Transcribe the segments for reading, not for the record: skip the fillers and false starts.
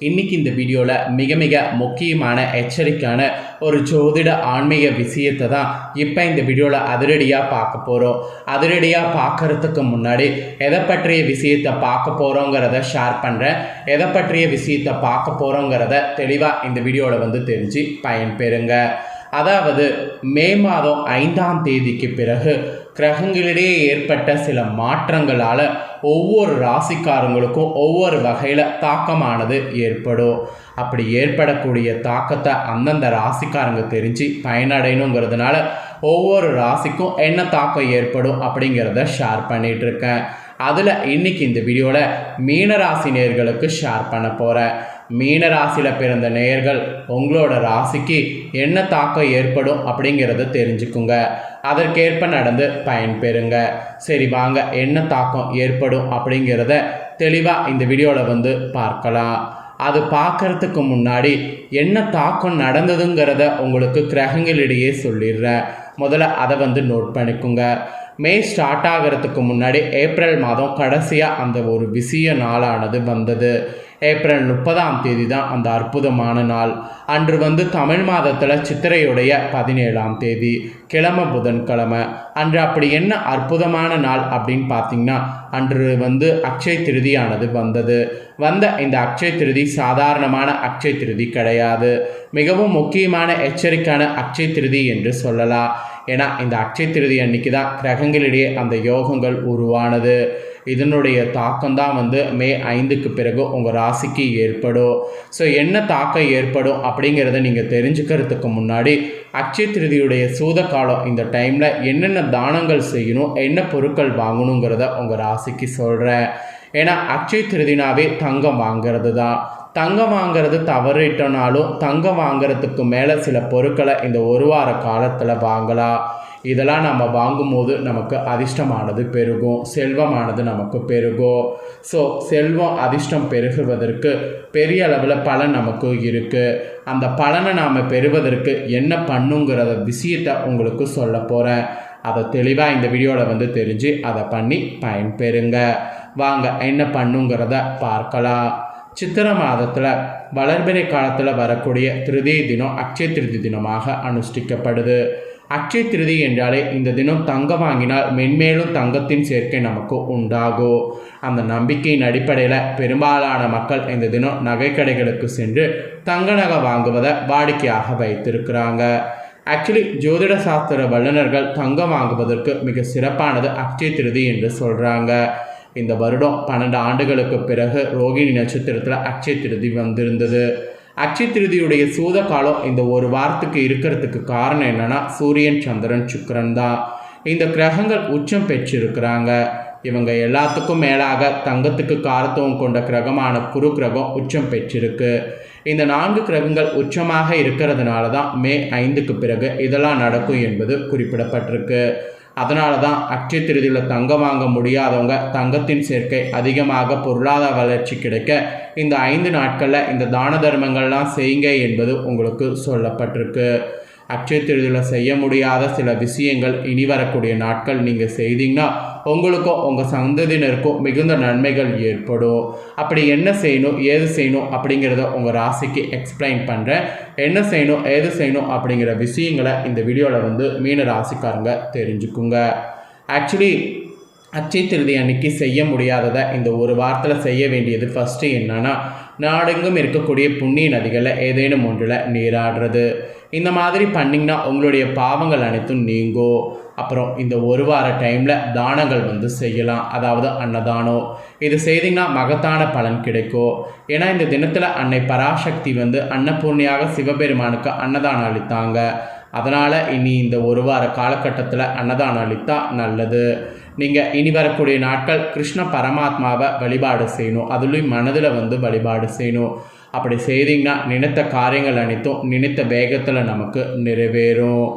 இன்றைக்கி இந்த வீடியோவில் மிக மிக முக்கியமான எச்சரிக்கையான ஒரு ஜோதிட ஆன்மீக விஷயத்தை தான் இப்போ இந்த வீடியோவில் அதிரடியாக பார்க்க போகிறோம். அதிரடியாக பார்க்குறதுக்கு முன்னாடி எதை பற்றிய விஷயத்தை பார்க்க போகிறோங்கிறத ஷேர் பண்ணுறேன். எதை பற்றிய விஷயத்தை பார்க்க போகிறோங்கிறத தெளிவாக இந்த வீடியோவில் தெரிஞ்சு பயன்பெறுங்க. அதாவது மே மாதம் 5ஆம் தேதிக்கு பிறகு கிரகங்களிடையே ஏற்பட்ட சில மாற்றங்களால் ஒவ்வொரு ராசிக்காரங்களுக்கும் ஒவ்வொரு வகையில் தாக்கமானது ஏற்படும். அப்படி ஏற்படக்கூடிய தாக்கத்தை அந்தந்த ராசிக்காரங்க தெரிஞ்சு பயனடையணுங்கிறதுனால ஒவ்வொரு ராசிக்கும் என்ன தாக்கம் ஏற்படும் அப்படிங்கிறத ஷேர் பண்ணிகிட்ருக்கேன். அதில் இன்றைக்கி இந்த வீடியோவில் மீனராசி நேயர்களுக்கு ஷேர் பண்ண போகிறேன். மீனராசியில் பிறந்த நேயர்கள் உங்களோட ராசிக்கு என்ன தாக்கம் ஏற்படும் அப்படிங்கிறத தெரிஞ்சுக்குங்க. அதற்கேற்ப நடந்து பயன்பெறுங்க. சரி வாங்க, என்ன தாக்கம் ஏற்படும் அப்படிங்கிறத தெளிவாக இந்த வீடியோவில் பார்க்கலாம். அது பார்க்கறதுக்கு முன்னாடி என்ன தாக்கம் நடந்ததுங்கிறத உங்களுக்கு கிரகங்களிடையே சொல்லிடுறேன். முதல்ல அதை நோட் பண்ணிக்கோங்க. மே ஸ்டார்ட் ஆகிறதுக்கு முன்னாடி ஏப்ரல் மாதம் கடைசியாக அந்த ஒரு விஷய நாளானது வந்தது. ஏப்ரல் 30ஆம் தேதி தான் அந்த அற்புதமான நாள். அன்று தமிழ் மாதத்தில் சித்திரையுடைய 17ஆம் தேதி கிழமை புதன்கிழமை. அன்று அப்படி என்ன அற்புதமான நாள் அப்படின்னு பார்த்தீங்கன்னா, அன்று அக்ஷய திருதியானது வந்தது. இந்த அக்ஷய திருதி சாதாரணமான அக்ஷய திருதி கிடையாது. மிகவும் முக்கியமான எச்சரிக்கையான அக்ஷய திருதி என்று சொல்லலாம். ஏன்னா இந்த அக்ஷய திருதி அன்னைக்கு தான் கிரகங்களிடையே அந்த யோகங்கள் உருவானது. இதனுடைய தாக்கம் தான் மே 5க்கு பிறகு உங்கள் ராசிக்கு ஏற்படும். ஸோ என்ன தாக்கம் ஏற்படும் அப்படிங்கிறத நீங்கள் தெரிஞ்சுக்கிறதுக்கு முன்னாடி அக்ஷய திருதியுடைய சூத காலம் இந்த டைமில் என்னென்ன தானங்கள் செய்யணும், என்ன பொருட்கள் வாங்கணுங்கிறத உங்கள் ராசிக்கு சொல்கிறேன். ஏன்னா அக்ஷய திருதினாவே தங்கம் வாங்கிறது தான். தங்கம் வாங்கிறது தவறிட்டனாலும் தங்கம் வாங்கிறதுக்கு மேலே சில பொருட்களை இந்த ஒரு வார காலத்தில் வாங்கலாம். இதெல்லாம் நம்ம வாங்கும்போது நமக்கு அதிர்ஷ்டமானது பெருகும், செல்வமானது நமக்கு பெருகும். ஸோ செல்வம் அதிர்ஷ்டம் பெருகுவதற்கு பெரிய அளவில் பலன் நமக்கு இருக்குது. அந்த பலனை நாம் பெறுவதற்கு என்ன பண்ணுங்கிறத விஷயத்தை உங்களுக்கு சொல்ல போகிறேன். அதை தெளிவாக இந்த வீடியோவில் தெரிஞ்சு அதை பண்ணி பயன்பெறுங்க. வாங்க என்ன பண்ணுங்கிறத பார்க்கலாம். சித்திரை மாதத்தில் வளர்பிறை காலத்தில் வரக்கூடிய திருதியை தினம் அக்ஷய திருதி தினமாக அனுஷ்டிக்கப்படுது. அக்ஷய திருதி என்றாலே இந்த தினம் தங்கம் வாங்கினால் மென்மேலும் தங்கத்தின் சேர்க்கை நமக்கு உண்டாகும். அந்த நம்பிக்கையின் அடிப்படையில் பெரும்பாலான மக்கள் இந்த தினம் நகைக்கடைகளுக்கு சென்று தங்க நகை வாங்குவதை வாடிக்கையாக வைத்திருக்கிறாங்க. ஆக்சுவலி ஜோதிட சாஸ்திர வல்லுநர்கள் தங்கம் வாங்குவதற்கு மிக சிறப்பானது அக்ஷய திருதி என்று சொல்கிறாங்க. இந்த வருடம் 12 ஆண்டுகளுக்கு பிறகு ரோகிணி நட்சத்திரத்தில் அக்ஷய திருதி வந்திருந்தது. அக்ஷய திருதியுடைய சூத காலம் இந்த ஒரு வாரத்துக்கு இருக்கிறதுக்கு காரணம் என்னன்னா, சூரியன் சந்திரன் சுக்கிரன் தான். இந்த கிரகங்கள் உச்சம் பெற்றிருக்கிறாங்க. இவங்க எல்லாத்துக்கும் மேலாக தங்கத்துக்கு காரத்துவம் கொண்ட கிரகமான குரு கிரகம் உச்சம் பெற்றிருக்கு. இந்த 4 கிரகங்கள் உச்சமாக இருக்கிறதுனால தான் மே 5க்கு பிறகு இதெல்லாம் நடக்கும் என்பது குறிப்பிடப்பட்டிருக்கு. அதனால தான் அக்ஷய திருதியில் தங்கம் வாங்க முடியாதவங்க தங்கத்தின் சேர்க்கை அதிகமாக பொருளாதார வளர்ச்சி கிடைக்க இந்த 5 நாட்களில் இந்த தான தர்மங்கள்லாம் செய்யுங்க என்பது உங்களுக்கு சொல்லப்பட்டிருக்கு. அக்ஷய திருதியில் செய்ய முடியாத சில விஷயங்கள் இனி வரக்கூடிய நாட்கள் நீங்கள் செய்தீங்கன்னா உங்களுக்கும் உங்கள் சந்ததியினருக்கும் மிகுந்த நன்மைகள் ஏற்படும். அப்படி என்ன செய்யணும், ஏது செய்யணும் அப்படிங்கிறத உங்கள் ராசிக்கு எக்ஸ்பிளைன் பண்ணுறேன். என்ன செய்யணும், ஏது செய்யணும் அப்படிங்கிற விஷயங்களை இந்த வீடியோவில் மீன ராசிக்காரங்க தெரிஞ்சுக்குங்க. ஆக்சுவலி அக்ஷய திருதி அன்னைக்கு செய்ய முடியாததை இந்த ஒரு வாரத்தில் செய்ய வேண்டியது ஃபஸ்ட்டு என்னன்னா, நாடெங்கும் இருக்கக்கூடிய புண்ணிய நதிகளில் ஏதேனும் ஒன்றில் நீராடுறது. இந்த மாதிரி பண்ணிங்கன்னா உங்களுடைய பாவங்கள் அனைத்தும் நீங்கும். அப்புறம் இந்த ஒரு வார டைமில் தானங்கள் செய்யலாம். அதாவது அன்னதானம். இது செய்திங்கன்னா மகத்தான பலன் கிடைக்கும். ஏன்னா இந்த தினத்தில் அன்னை பராசக்தி அன்னபூர்ணியாக சிவபெருமானுக்கு அன்னதானம் அளித்தாங்க. அதனால் இனி இந்த ஒரு வார காலகட்டத்தில் அன்னதானம் அளித்தா நல்லது. நீங்கள் இனி வரக்கூடிய நாட்கள் கிருஷ்ண பரமாத்மாவை வழிபாடு செய்யணும். அதுலேயும் மனதில் வழிபாடு செய்யணும். அப்படி செய்தீங்கன்னா நினைத்த காரியங்கள் அனைத்தும் நினைத்த வேகத்தில் நமக்கு நிறைவேறும்.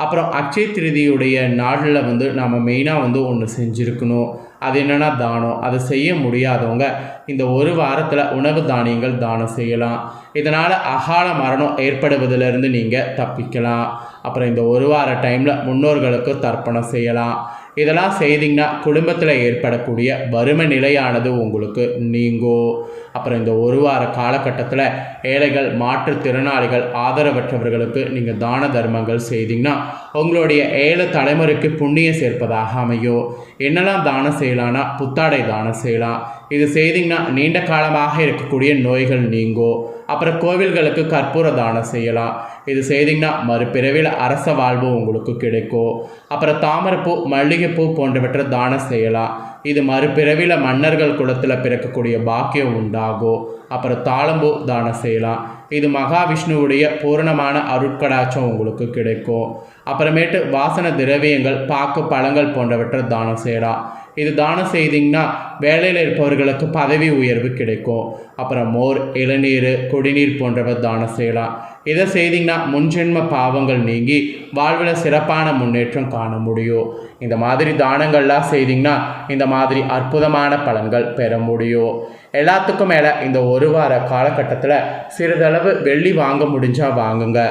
அப்புறம் அக்ஷய திருதியுடைய நாளில் நம்ம மெயினாக ஒன்று செஞ்சுருக்கணும். அது என்னென்னா தானம். அதை செய்ய முடியாதவங்க இந்த ஒரு வாரத்தில் உணவு தானியங்கள் தானம் செய்யலாம். இதனால் அகால மரணம் ஏற்படுவதிலிருந்து நீங்கள் தப்பிக்கலாம். அப்புறம் இந்த ஒரு வார டைமில் முன்னோர்களுக்கு தர்ப்பணம் செய்யலாம். இதெல்லாம் செய்திங்கன்னா குடும்பத்தில் ஏற்படக்கூடிய வறுமை நிலையானது உங்களுக்கு நீங்கும். அப்புறம் இந்த ஒரு வார காலகட்டத்தில் ஏழைகள் மாற்றுத்திறனாளிகள் ஆதரவற்றவர்களுக்கு நீங்கள் தான தர்மங்கள் செய்தீங்கன்னா உங்களுடைய 7 தலைமுறைக்கு புண்ணியம் சேர்ப்பதாக அமையும். என்னெல்லாம் தானம் செய்யலாம்னா புத்தாடை தானம் செய்யலாம். இது செய்தீங்கன்னா நீண்ட காலமாக இருக்கக்கூடிய நோய்கள் நீங்கும். அப்புறம் கோவில்களுக்கு கற்பூர தானம் செய்யலாம். இது செய்தீங்கன்னா மறுபிறவியில் அரச வாழ்வு உங்களுக்கு கிடைக்கும். அப்புறம் தாமரைப்பூ மல்லிகைப்பூ போன்றவற்றை தானம் செய்யலாம். இது மறுபிறவியில் மன்னர்கள் குலத்தில் பிறக்கக்கூடிய பாக்கியம் உண்டாகும். அப்புறம் தாளம்பூ தானம் செய்யலாம். இது மகாவிஷ்ணுவுடைய பூரணமான அருட்கடாட்சம் உங்களுக்கு கிடைக்கும். அப்புறமேட்டு வாசன திரவியங்கள் பாக்கு பழங்கள் போன்றவற்றை தானம் செய்யலாம். இது தானம் செய்தீங்கன்னா வேலையில் இருப்பவர்களுக்கு பதவி உயர்வு கிடைக்கும். அப்புறம் மோர் இளநீர் குடிநீர் போன்றவை தானம் செய்யலாம். இதை செய்தீங்கன்னா முன்ஜென்ம பாவங்கள் நீங்கி வாழ்வில் சிறப்பான முன்னேற்றம் காண முடியும். இந்த மாதிரி தானங்கள்லாம் செய்தீங்கன்னா இந்த மாதிரி அற்புதமான பலன்கள் பெற முடியும். எல்லாத்துக்கும் மேலே இந்த ஒரு வார காலகட்டத்தில் சிறிதளவு வெள்ளி வாங்க முடிஞ்சால் வாங்குங்க.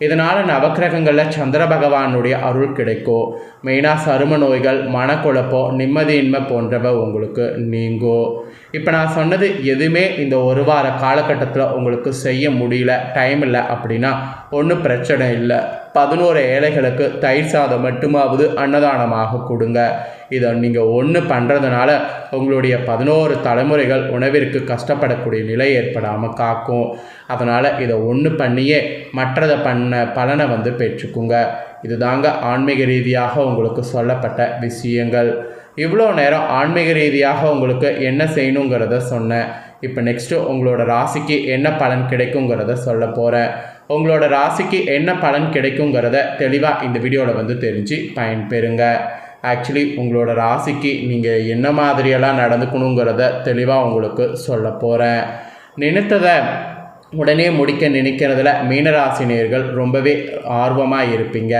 இதனால் நவக்கிரகங்களில் சந்திர பகவானுடைய அருள் கிடைக்கும். மெயினாக சரும நோய்கள் மனக்குழப்பம் நிம்மதியின்மை போன்றவை உங்களுக்கு நீங்கும். இப்போ நான் சொன்னது எதுவுமே இந்த ஒரு வார காலகட்டத்தில் உங்களுக்கு செய்ய முடியல டைம் இல்லை அப்படின்னா ஒன்றும் பிரச்சனை இல்லை. 11 ஏழைகளுக்கு தயிர் சாதம் மட்டுமாவது அன்னதானமாக கொடுங்க. இதை நீங்கள் ஒன்று பண்ணுறதுனால உங்களுடைய 11 தலைமுறைகள் உணவிற்கு கஷ்டப்படக்கூடிய நிலை ஏற்படாமல் காக்கும். அதனால் இதை ஒன்று பண்ணியே மற்றதை பலனை பெற்றுக்குங்க. இது தாங்க ஆன்மீக ரீதியாக உங்களுக்கு சொல்லப்பட்ட விஷயங்கள். இவ்வளோ நேரம் ஆன்மீக ரீதியாக உங்களுக்கு என்ன செய்யணுங்கிறத சொன்னேன். இப்போ நெக்ஸ்ட்டு உங்களோட ராசிக்கு என்ன பலன் கிடைக்குங்கிறத சொல்ல போகிறேன். உங்களோட ராசிக்கு என்ன பலன் கிடைக்குங்கிறத தெளிவாக இந்த வீடியோவில் தெரிஞ்சு பயன்பெறுங்க. ஆக்சுவலி உங்களோட ராசிக்கு நீங்கள் என்ன மாதிரியெல்லாம் நடந்துக்கணுங்கிறத தெளிவாக உங்களுக்கு சொல்ல போகிறேன். நினைத்ததை உடனே முடிக்க நினைக்கிறதுல மீனராசினியர்கள் ரொம்பவே ஆர்வமாக இருப்பீங்க.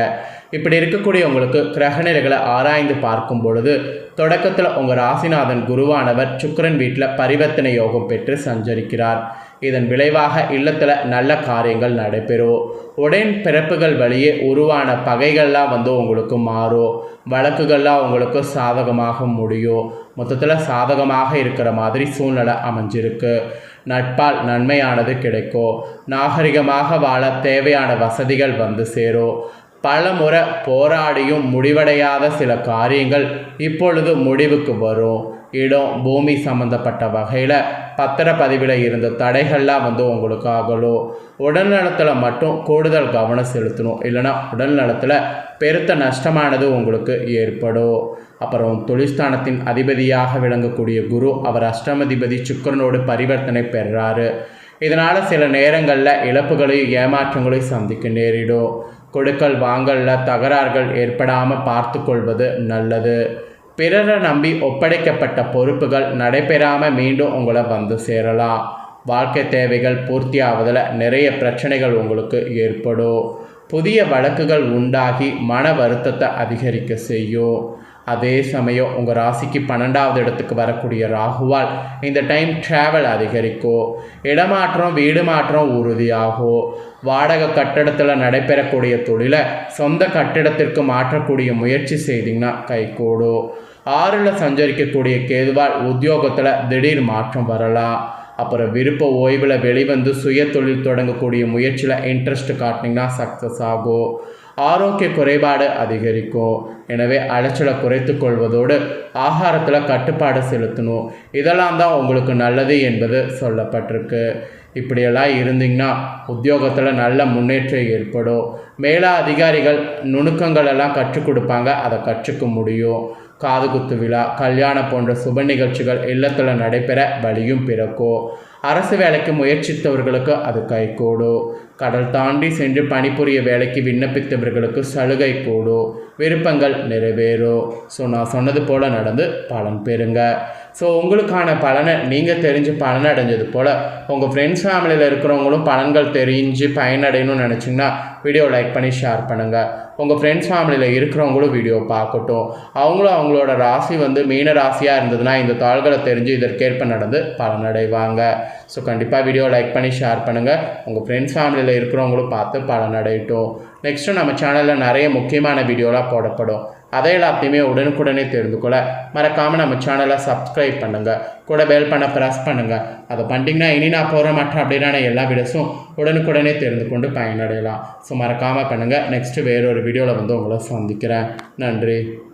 இப்படி இருக்கக்கூடிய உங்களுக்கு கிரகநிலைகளை ஆராய்ந்து பார்க்கும் பொழுது தொடக்கத்தில் உங்கள் ராசிநாதன் குருவானவர் சுக்கிரன் வீட்டில் பரிவர்த்தனை யோகம் பெற்று சஞ்சரிக்கிறார். இதன் விளைவாக இல்லத்தில் நல்ல காரியங்கள் நடைபெறும். உடன் பிறப்புகள் வழியே உருவான பகைகள்லாம் உங்களுக்கு மாறும். வழக்குகள்லாம் உங்களுக்கு சாதகமாக முடியும். மொத்தத்தில் சாதகமாக இருக்கிற மாதிரி சூழ்நிலை அமைஞ்சிருக்கு. நட்பால் நன்மையானது கிடைக்கும். நாகரிகமாக வாழ தேவையான வசதிகள் சேரும். பல முறை போராடியும் முடிவடையாத சில காரியங்கள் இப்பொழுது முடிவுக்கு வரும். இடம் பூமி சம்பந்தப்பட்ட வகையில் பத்திரப்பதிவில் இருந்த தடைகள்லாம் உங்களுக்கு ஆகலும். உடல்நலத்தில் மட்டும் கூடுதல் கவனம் செலுத்தணும். இல்லைனா உடல்நலத்தில் பெருத்த நஷ்டமானது உங்களுக்கு ஏற்படும். அப்புறம் தொழில்ஸ்தானத்தின் அதிபதியாக விளங்கக்கூடிய குரு அவர் அஷ்டமதிபதி சுக்கிரனோடு பரிவர்த்தனை பெறுறாரு. இதனால் சில நேரங்களில் இழப்புகளையும் ஏமாற்றங்களையும் சந்திக்க நேரிடும். கொடுக்கல் வாங்கலில் தகராறுகள் ஏற்படாமல் பார்த்து கொள்வது நல்லது. பிறரை நம்பி ஒப்படைக்கப்பட்ட பொறுப்புகள் நடைபெறாமல் மீண்டும் உங்களை சேரலாம். வாழ்க்கை தேவைகள் பூர்த்தி ஆவதில் நிறைய பிரச்சனைகள் உங்களுக்கு ஏற்படும். புதிய வழக்குகள் உண்டாகி மன வருத்தத்தை அதிகரிக்க செய்யும். அதே சமயம் உங்கள் ராசிக்கு 12வது இடத்துக்கு வரக்கூடிய ராகுவால் இந்த டைம் ட்ராவல் அதிகரிக்கும். இடமாற்றம் வீடு மாற்றம் உறுதியாகும். வாடகை கட்டடத்தில் நடைபெறக்கூடிய தொழிலை சொந்த கட்டிடத்திற்கு மாற்றக்கூடிய முயற்சி செய்தீங்கன்னா கைகூடும். 6ல் சஞ்சரிக்கக்கூடிய கேதுவால் உத்தியோகத்தில் திடீர் மாற்றம் வரலாம். அப்புறம் விருப்ப ஓய்வில் வெளிவந்து சுய தொழில் தொடங்கக்கூடிய முயற்சியில் இன்ட்ரெஸ்ட் காட்டினீங்கன்னா சக்ஸஸ் ஆகும். ஆரோக்கிய குறைபாடு அதிகரிக்கும். எனவே அலைச்சலை குறைத்து கொள்வதோடு ஆகாரத்தில் கட்டுப்பாடு செலுத்தணும். இதெல்லாம் தான் உங்களுக்கு நல்லது என்பது சொல்லப்பட்டிருக்கு. இப்படியெல்லாம் இருந்தீங்கன்னா உத்தியோகத்தில் நல்ல முன்னேற்றம் ஏற்படும். மேலா அதிகாரிகள் நுணுக்கங்கள் எல்லாம் கற்றுக் கொடுப்பாங்க. அதை கற்றுக்க முடியும். காது குத்து விழா கல்யாணம் போன்ற சுப நிகழ்ச்சிகள் இல்லத்தில் நடைபெற வழியும் பிறக்கும். அரசு வேலைக்கு முயற்சித்தவர்களுக்கு அது கைகூடும். கடல் தாண்டி சென்று பணிபுரிய வேலைக்கு விண்ணப்பித்தவர்களுக்கு சலுகை கூடும். விருப்பங்கள் நிறைவேறும். ஸோ நான் சொன்னது போல் நடந்து பலன் பெறுங்க. ஸோ உங்களுக்கான பலனை நீங்கள் தெரிஞ்சு பலனடைஞ்சது போல் உங்கள் ஃப்ரெண்ட்ஸ் ஃபேமிலியில் இருக்கிறவங்களும் பலன்கள் தெரிஞ்சு பயனடையணும்னு நினச்சிங்கன்னா வீடியோ லைக் பண்ணி ஷேர் பண்ணுங்கள். உங்கள் ஃப்ரெண்ட்ஸ் ஃபேமிலியில் இருக்கிறவங்களும் வீடியோ பார்க்கட்டும். அவங்களும் அவங்களோட ராசி மீன ராசியாக இருந்ததுன்னா இந்த தாள்களை தெரிஞ்சு இதற்கேற்ப நடந்து பலனடைவாங்க. ஸோ கண்டிப்பாக வீடியோ லைக் பண்ணி ஷேர் பண்ணுங்கள். உங்கள் ஃப்ரெண்ட்ஸ் ஃபேமிலியில் இருக்கிறவங்களும் பார்த்து பலனடையட்டும். நெக்ஸ்ட்டு நம்ம சேனலில் நிறைய முக்கியமான வீடியோலாம் போடப்படும். அதை எல்லாத்தையுமே உடனுக்குடனே தெரிந்து கொள்ள மறக்காமல் நம்ம சேனலை சப்ஸ்கிரைப் பண்ணுங்கள், கூட பெல் பண்ண ப்ரெஸ் பண்ணுங்கள். அதை பண்ணிட்டீங்கன்னா இனி நான் போகிற மாட்டேன் அப்படின்னா எல்லா வீடியோஸும் உடனுக்குடனே தெரிந்து கொண்டு பயனடையலாம். ஸோ மறக்காமல் பண்ணுங்கள். நெக்ஸ்ட்டு வேறொரு வீடியோவில் உங்களை சந்திக்கிறேன். நன்றி.